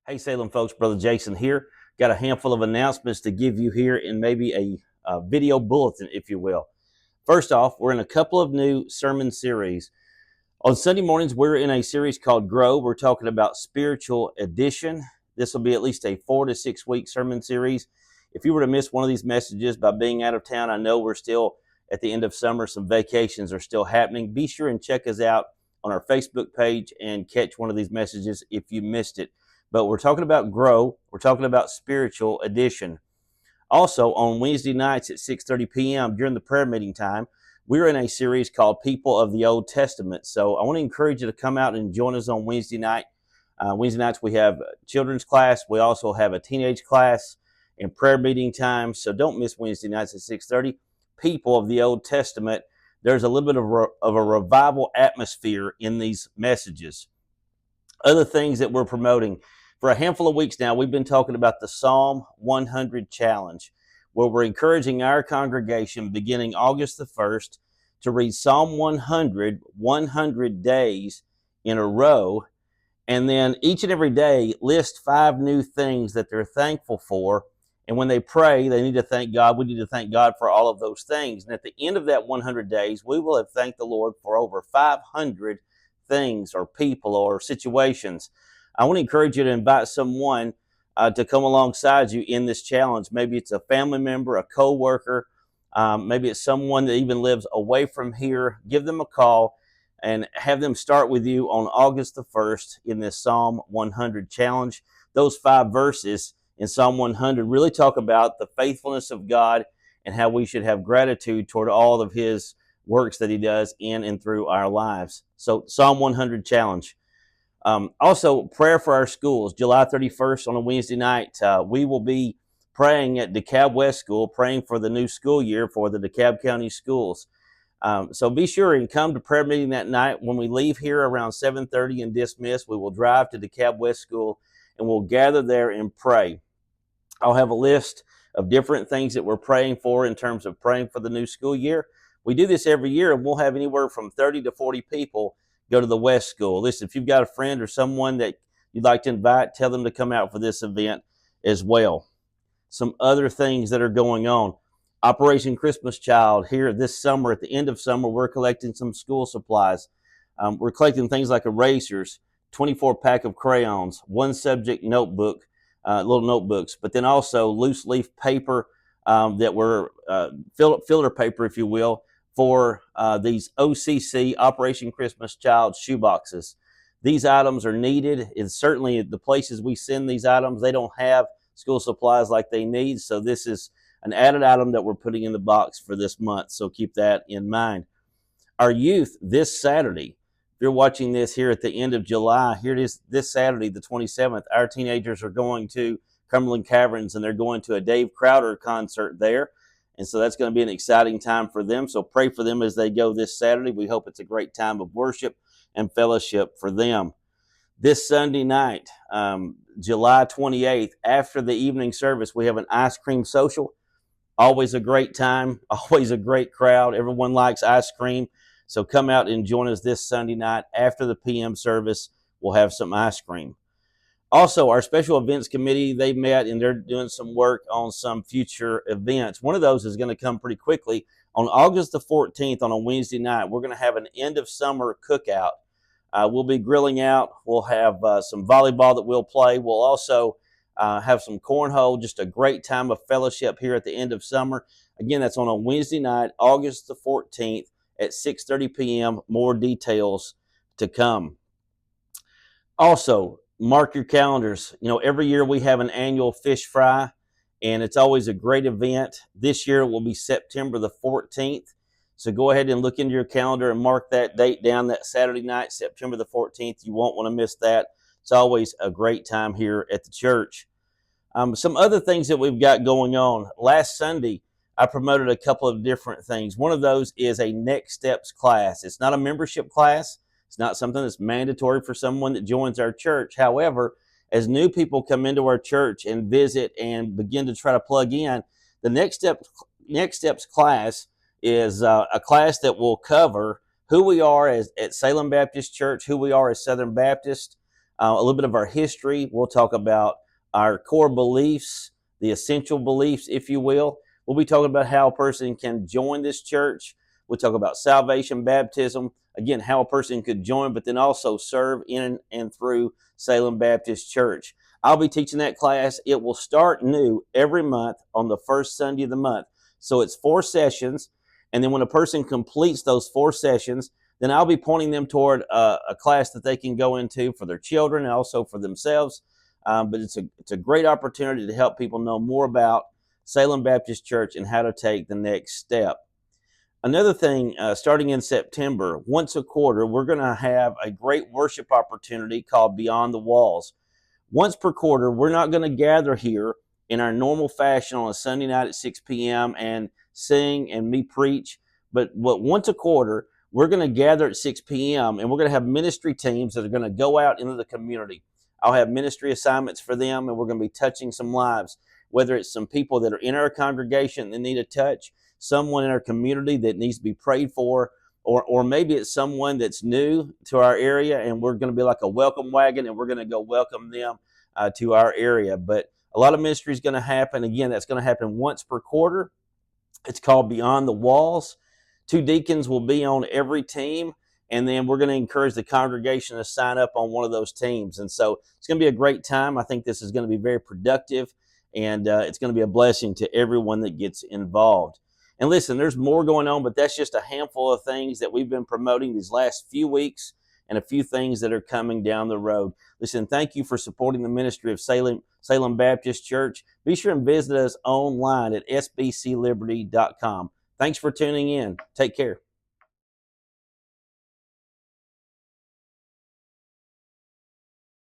Hey, Salem folks, Brother Jason here. Got a handful of announcements to give you here in maybe a video bulletin, if you will. First off, we're in a couple of new sermon series. On Sunday mornings, we're in a series called Grow. We're talking about spiritual addition. This will be at least a 4 to 6 week sermon series. If you were to miss one of these messages by being out of town, I know we're still at the end of summer. Some vacations are still happening. Be sure and check us out on our Facebook page and catch one of these messages if you missed it. But we're talking about grow. We're talking about spiritual addition. Also, on Wednesday nights at 6:30 p.m. during the prayer meeting time, we're in a series called People of the Old Testament. So I want to encourage you to come out and join us on Wednesday night. Wednesday nights we have children's class. We also have a teenage class and prayer meeting time. So don't miss Wednesday nights at 6:30. People of the Old Testament. There's a little bit of a revival atmosphere in these messages. Other things that we're promoting. For a handful of weeks now, we've been talking about the Psalm 100 Challenge, where we're encouraging our congregation beginning August the 1st to read Psalm 100 days in a row, and then each and every day list 5 new things that they're thankful for. And when they pray, they need to thank God. We need to thank God for all of those things. And at the end of that 100 days, we will have thanked the Lord for over 500 things or people or situations. I want to encourage you to invite someone to come alongside you in this challenge. Maybe it's a family member, a co-worker, maybe it's someone that even lives away from here. Give them a call and have them start with you on August the 1st in this Psalm 100 challenge. Those 5 verses in Psalm 100 really talk about the faithfulness of God and how we should have gratitude toward all of His works that He does in and through our lives. So Psalm 100 challenge. Also, prayer for our schools. July 31st on a Wednesday night, we will be praying at DeKalb West School, praying for the new school year for the DeKalb County schools. So be sure and come to prayer meeting that night. When we leave here around 7:30 and dismiss, we will drive to DeKalb West School and we'll gather there and pray. I'll have a list of different things that we're praying for in terms of praying for the new school year. We do this every year, and we'll have anywhere from 30 to 40 people go to the West School. Listen, if you've got a friend or someone that you'd like to invite, tell them to come out for this event as well. Some other things that are going on. Operation Christmas Child here this summer, at the end of summer, we're collecting some school supplies. We're collecting things like erasers, 24-pack of crayons, one subject notebook, little notebooks, but then also loose leaf paper that were filter paper, if you will, for these OCC, Operation Christmas Child shoeboxes. These items are needed. It's certainly the places we send these items, they don't have school supplies like they need, so this is an added item that we're putting in the box for this month, so keep that in mind. Our youth this Saturday, if you're watching this here at the end of July, here it is this Saturday, the 27th, our teenagers are going to Cumberland Caverns, and they're going to a Dave Crowder concert there. And so that's going to be an exciting time for them. So pray for them as they go this Saturday. We hope it's a great time of worship and fellowship for them. This Sunday night, July 28th, after the evening service, we have an ice cream social. Always a great time, always a great crowd. Everyone likes ice cream. So come out and join us this Sunday night after the PM service. We'll have some ice cream. Also, our special events committee, they met and they're doing some work on some future events. One of those is going to come pretty quickly. On August the 14th, on a Wednesday night, we're going to have an end of summer cookout. We'll be grilling out. We'll have some volleyball that we'll play. We'll also have some cornhole, just a great time of fellowship here at the end of summer. Again, that's on a Wednesday night, August the 14th at 6:30 p.m. More details to come. Also, mark your calendars. You know, every year we have an annual fish fry, and it's always a great event. This year it will be September the 14th. So go ahead and look into your calendar and mark that date down, that Saturday night, September the 14th. You won't want to miss that. It's always a great time here at the church. Some other things that we've got going on. Last Sunday, I promoted a couple of different things. One of those is a Next Steps class. It's not a membership class. It's not something that's mandatory for someone that joins our church. However, as new people come into our church and visit and begin to try to plug in, the Next Steps class is a class that will cover who we are at Salem Baptist Church, who we are as Southern Baptist, a little bit of our history. We'll talk about our core beliefs, the essential beliefs, if you will. We'll be talking about how a person can join this church. We'll talk about salvation, baptism, again, how a person could join, but then also serve in and through Salem Baptist Church. I'll be teaching that class. It will start new every month on the first Sunday of the month. So it's 4 sessions. And then when a person completes those 4 sessions, then I'll be pointing them toward a class that they can go into for their children and also for themselves. But it's a great opportunity to help people know more about Salem Baptist Church and how to take the next step. Another thing, starting in September, once a quarter, we're going to have a great worship opportunity called Beyond the Walls. Once per quarter, we're not going to gather here in our normal fashion on a Sunday night at 6 p.m. and sing and me preach. But once a quarter, we're going to gather at 6 p.m. and we're going to have ministry teams that are going to go out into the community. I'll have ministry assignments for them, and we're going to be touching some lives, whether it's some people that are in our congregation that need a touch, someone in our community that needs to be prayed for, or maybe it's someone that's new to our area and we're going to be like a welcome wagon and we're going to go welcome them to our area. But a lot of ministry is going to happen. Again, that's going to happen once per quarter. It's called Beyond the Walls. 2 deacons will be on every team, and then we're going to encourage the congregation to sign up on one of those teams. And so it's going to be a great time. I think this is going to be very productive, and it's going to be a blessing to everyone that gets involved. And listen, there's more going on, but that's just a handful of things that we've been promoting these last few weeks and a few things that are coming down the road. Listen, thank you for supporting the ministry of Salem Baptist Church. Be sure and visit us online at sbcliberty.com. Thanks for tuning in. Take care.